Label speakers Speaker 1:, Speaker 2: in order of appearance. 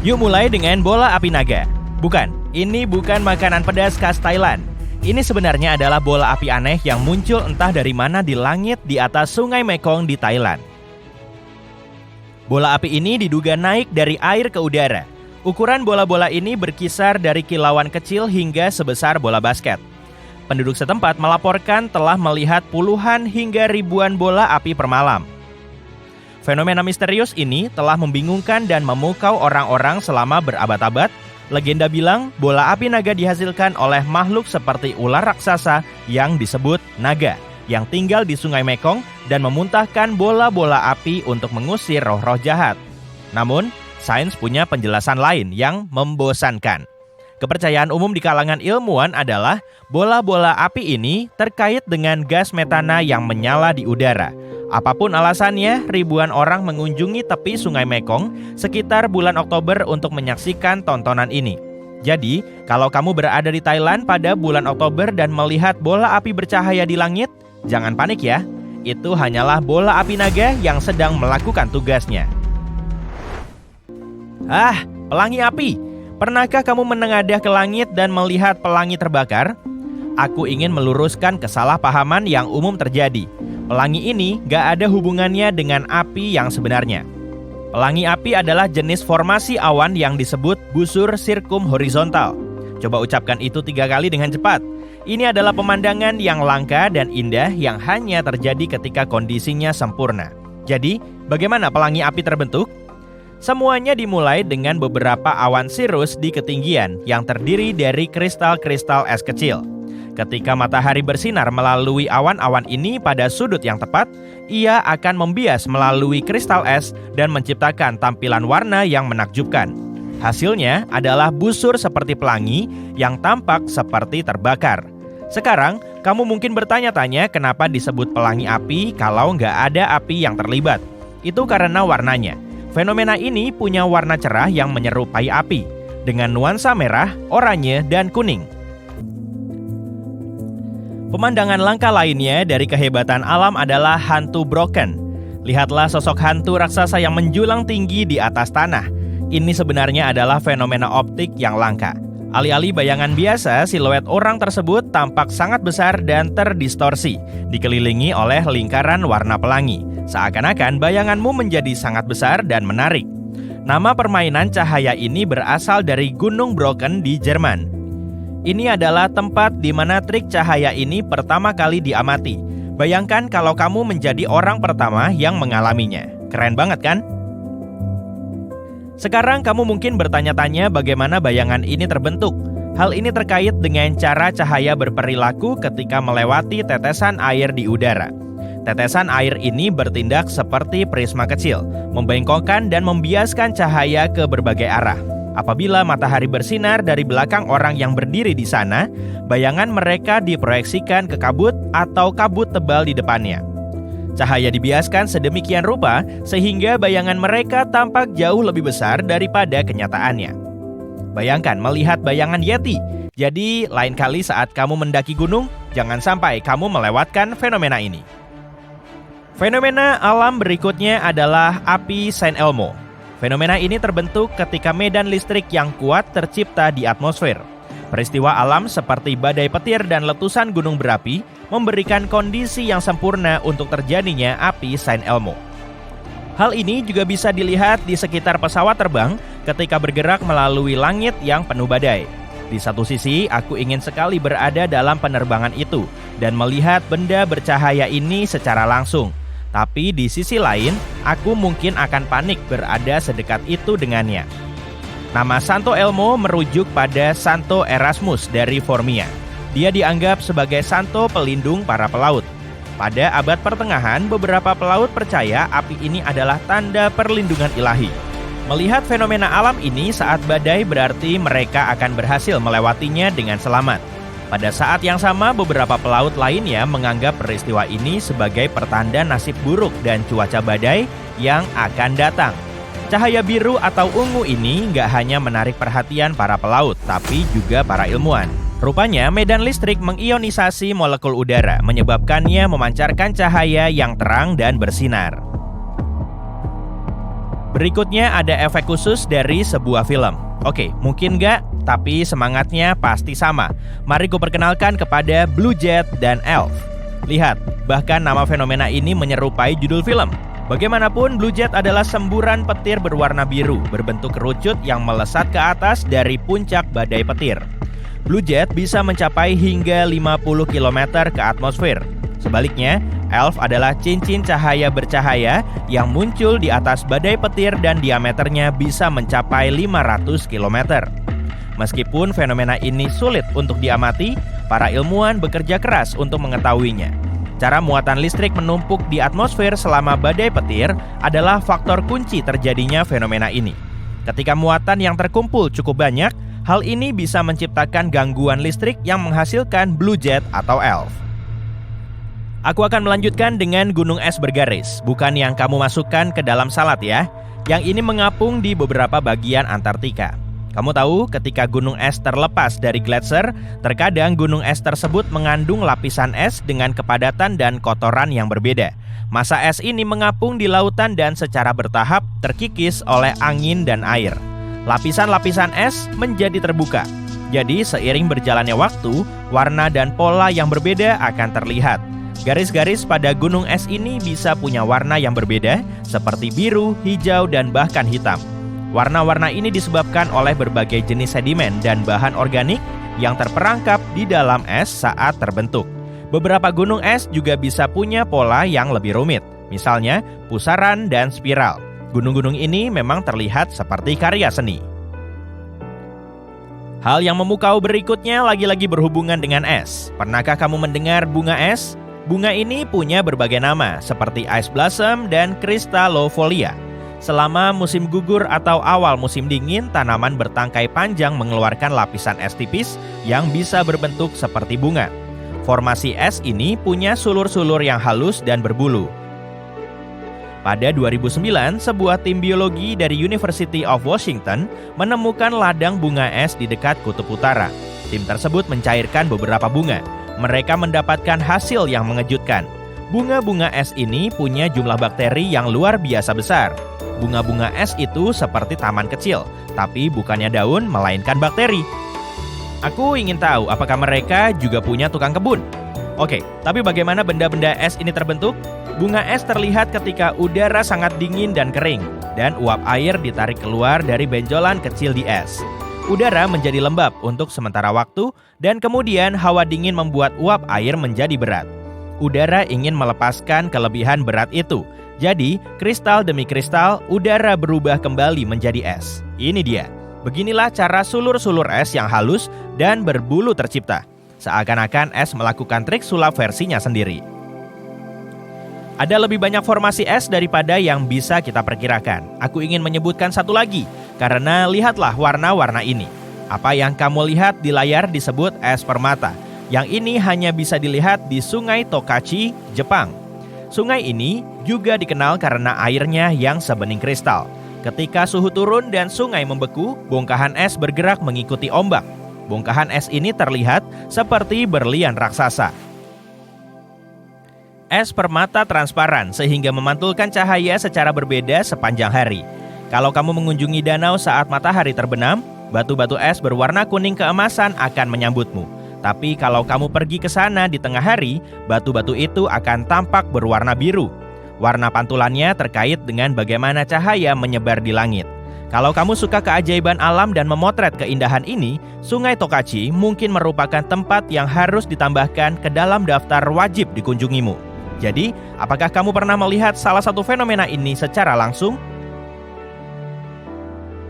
Speaker 1: Yuk mulai dengan bola api naga. Bukan, ini bukan makanan pedas khas Thailand. Ini sebenarnya adalah bola api aneh yang muncul entah dari mana di langit di atas sungai Mekong di Thailand. Bola api ini diduga naik dari air ke udara. Ukuran bola-bola ini berkisar dari kilauan kecil hingga sebesar bola basket. Penduduk setempat melaporkan telah melihat puluhan hingga ribuan bola api per malam. Fenomena misterius ini telah membingungkan dan memukau orang-orang selama berabad-abad. Legenda bilang bola api naga dihasilkan oleh makhluk seperti ular raksasa yang disebut naga, yang tinggal di sungai Mekong dan memuntahkan bola-bola api untuk mengusir roh-roh jahat. Namun, sains punya penjelasan lain yang membosankan. Kepercayaan umum di kalangan ilmuwan adalah bola-bola api ini terkait dengan gas metana yang menyala di udara. Apapun alasannya, ribuan orang mengunjungi tepi sungai Mekong sekitar bulan Oktober untuk menyaksikan tontonan ini. Jadi, kalau kamu berada di Thailand pada bulan Oktober dan melihat bola api bercahaya di langit, jangan panik ya. Itu hanyalah bola api naga yang sedang melakukan tugasnya. Pelangi api. Pernahkah kamu menengadah ke langit dan melihat pelangi terbakar? Aku ingin meluruskan kesalahpahaman yang umum terjadi. Pelangi ini gak ada hubungannya dengan api yang sebenarnya. Pelangi api adalah jenis formasi awan yang disebut busur sirkum horizontal. Coba ucapkan itu 3 kali dengan cepat. Ini adalah pemandangan yang langka dan indah yang hanya terjadi ketika kondisinya sempurna. Jadi, bagaimana pelangi api terbentuk? Semuanya dimulai dengan beberapa awan sirus di ketinggian yang terdiri dari kristal-kristal es kecil. Ketika matahari bersinar melalui awan-awan ini pada sudut yang tepat, ia akan membias melalui kristal es dan menciptakan tampilan warna yang menakjubkan. Hasilnya adalah busur seperti pelangi yang tampak seperti terbakar. Sekarang, kamu mungkin bertanya-tanya kenapa disebut pelangi api kalau nggak ada api yang terlibat. Itu karena warnanya. Fenomena ini punya warna cerah yang menyerupai api, dengan nuansa merah, oranye, dan kuning. Pemandangan langka lainnya dari kehebatan alam adalah hantu Broken. Lihatlah sosok hantu raksasa yang menjulang tinggi di atas tanah. Ini sebenarnya adalah fenomena optik yang langka. Alih-alih bayangan biasa, siluet orang tersebut tampak sangat besar dan terdistorsi, dikelilingi oleh lingkaran warna pelangi. Seakan-akan bayanganmu menjadi sangat besar dan menarik. Nama permainan cahaya ini berasal dari Gunung Brocken di Jerman. Ini adalah tempat di mana trik cahaya ini pertama kali diamati. Bayangkan kalau kamu menjadi orang pertama yang mengalaminya. Keren banget kan? Sekarang kamu mungkin bertanya-tanya bagaimana bayangan ini terbentuk. Hal ini terkait dengan cara cahaya berperilaku ketika melewati tetesan air di udara. Tetesan air ini bertindak seperti prisma kecil, membengkokkan dan membiaskan cahaya ke berbagai arah. Apabila matahari bersinar dari belakang orang yang berdiri di sana, bayangan mereka diproyeksikan ke kabut atau kabut tebal di depannya. Cahaya dibiaskan sedemikian rupa sehingga bayangan mereka tampak jauh lebih besar daripada kenyataannya. Bayangkan melihat bayangan Yeti. Jadi, lain kali saat kamu mendaki gunung, jangan sampai kamu melewatkan fenomena ini. Fenomena alam berikutnya adalah api Saint Elmo. Fenomena ini terbentuk ketika medan listrik yang kuat tercipta di atmosfer. Peristiwa alam seperti badai petir dan letusan gunung berapi memberikan kondisi yang sempurna untuk terjadinya api Saint Elmo. Hal ini juga bisa dilihat di sekitar pesawat terbang ketika bergerak melalui langit yang penuh badai. Di satu sisi, aku ingin sekali berada dalam penerbangan itu dan melihat benda bercahaya ini secara langsung. Tapi di sisi lain, aku mungkin akan panik berada sedekat itu dengannya. Nama Santo Elmo merujuk pada Santo Erasmus dari Formia. Dia dianggap sebagai santo pelindung para pelaut. Pada abad pertengahan, beberapa pelaut percaya api ini adalah tanda perlindungan ilahi. Melihat fenomena alam ini saat badai berarti mereka akan berhasil melewatinya dengan selamat. Pada saat yang sama, beberapa pelaut lainnya menganggap peristiwa ini sebagai pertanda nasib buruk dan cuaca badai yang akan datang. Cahaya biru atau ungu ini nggak hanya menarik perhatian para pelaut, tapi juga para ilmuwan. Rupanya, medan listrik mengionisasi molekul udara, menyebabkannya memancarkan cahaya yang terang dan bersinar. Berikutnya ada efek khusus dari sebuah film. Oke, mungkin nggak, tapi semangatnya pasti sama. Mari kuperkenalkan kepada Blue Jet dan Elf. Lihat, bahkan nama fenomena ini menyerupai judul film. Bagaimanapun, Blue Jet adalah semburan petir berwarna biru berbentuk kerucut yang melesat ke atas dari puncak badai petir. Blue Jet bisa mencapai hingga 50 km ke atmosfer. Sebaliknya, Elf adalah cincin cahaya bercahaya yang muncul di atas badai petir dan diameternya bisa mencapai 500 km. Meskipun fenomena ini sulit untuk diamati, para ilmuwan bekerja keras untuk mengetahuinya. Cara muatan listrik menumpuk di atmosfer selama badai petir adalah faktor kunci terjadinya fenomena ini. Ketika muatan yang terkumpul cukup banyak, hal ini bisa menciptakan gangguan listrik yang menghasilkan Blue Jet atau Elf. Aku akan melanjutkan dengan gunung es bergaris, bukan yang kamu masukkan ke dalam salad ya. Yang ini mengapung di beberapa bagian Antartika. Kamu tahu, ketika gunung es terlepas dari gletser, terkadang gunung es tersebut mengandung lapisan es dengan kepadatan dan kotoran yang berbeda. Massa es ini mengapung di lautan dan secara bertahap terkikis oleh angin dan air. Lapisan-lapisan es menjadi terbuka. Jadi seiring berjalannya waktu, warna dan pola yang berbeda akan terlihat. Garis-garis pada gunung es ini bisa punya warna yang berbeda, seperti biru, hijau, dan bahkan hitam. Warna-warna ini disebabkan oleh berbagai jenis sedimen dan bahan organik yang terperangkap di dalam es saat terbentuk. Beberapa gunung es juga bisa punya pola yang lebih rumit, misalnya pusaran dan spiral. Gunung-gunung ini memang terlihat seperti karya seni. Hal yang memukau berikutnya lagi-lagi berhubungan dengan es. Pernahkah kamu mendengar bunga es? Bunga ini punya berbagai nama, seperti ice blossom dan crystallofolia. Selama musim gugur atau awal musim dingin, tanaman bertangkai panjang mengeluarkan lapisan es tipis yang bisa berbentuk seperti bunga. Formasi es ini punya sulur-sulur yang halus dan berbulu. Pada 2009, sebuah tim biologi dari University of Washington menemukan ladang bunga es di dekat Kutub Utara. Tim tersebut mencairkan beberapa bunga. Mereka mendapatkan hasil yang mengejutkan. Bunga-bunga es ini punya jumlah bakteri yang luar biasa besar. Bunga-bunga es itu seperti taman kecil, tapi bukannya daun, melainkan bakteri. Aku ingin tahu apakah mereka juga punya tukang kebun. Oke, tapi bagaimana benda-benda es ini terbentuk? Bunga es terlihat ketika udara sangat dingin dan kering, dan uap air ditarik keluar dari benjolan kecil di es. Udara menjadi lembab untuk sementara waktu, dan kemudian hawa dingin membuat uap air menjadi berat. Udara ingin melepaskan kelebihan berat itu. Jadi, kristal demi kristal, udara berubah kembali menjadi es. Ini dia. Beginilah cara sulur-sulur es yang halus dan berbulu tercipta. Seakan-akan es melakukan trik sulap versinya sendiri. Ada lebih banyak formasi es daripada yang bisa kita perkirakan. Aku ingin menyebutkan satu lagi, karena lihatlah warna-warna ini. Apa yang kamu lihat di layar disebut es permata. Yang ini hanya bisa dilihat di Sungai Tokachi, Jepang. Sungai ini juga dikenal karena airnya yang sebening kristal. Ketika suhu turun dan sungai membeku, bongkahan es bergerak mengikuti ombak. Bongkahan es ini terlihat seperti berlian raksasa. Es permata transparan sehingga memantulkan cahaya secara berbeda sepanjang hari. Kalau kamu mengunjungi danau saat matahari terbenam, batu-batu es berwarna kuning keemasan akan menyambutmu. Tapi kalau kamu pergi ke sana di tengah hari, batu-batu itu akan tampak berwarna biru. Warna pantulannya terkait dengan bagaimana cahaya menyebar di langit. Kalau kamu suka keajaiban alam dan memotret keindahan ini, Sungai Tokachi mungkin merupakan tempat yang harus ditambahkan ke dalam daftar wajib dikunjungimu. Jadi, apakah kamu pernah melihat salah satu fenomena ini secara langsung?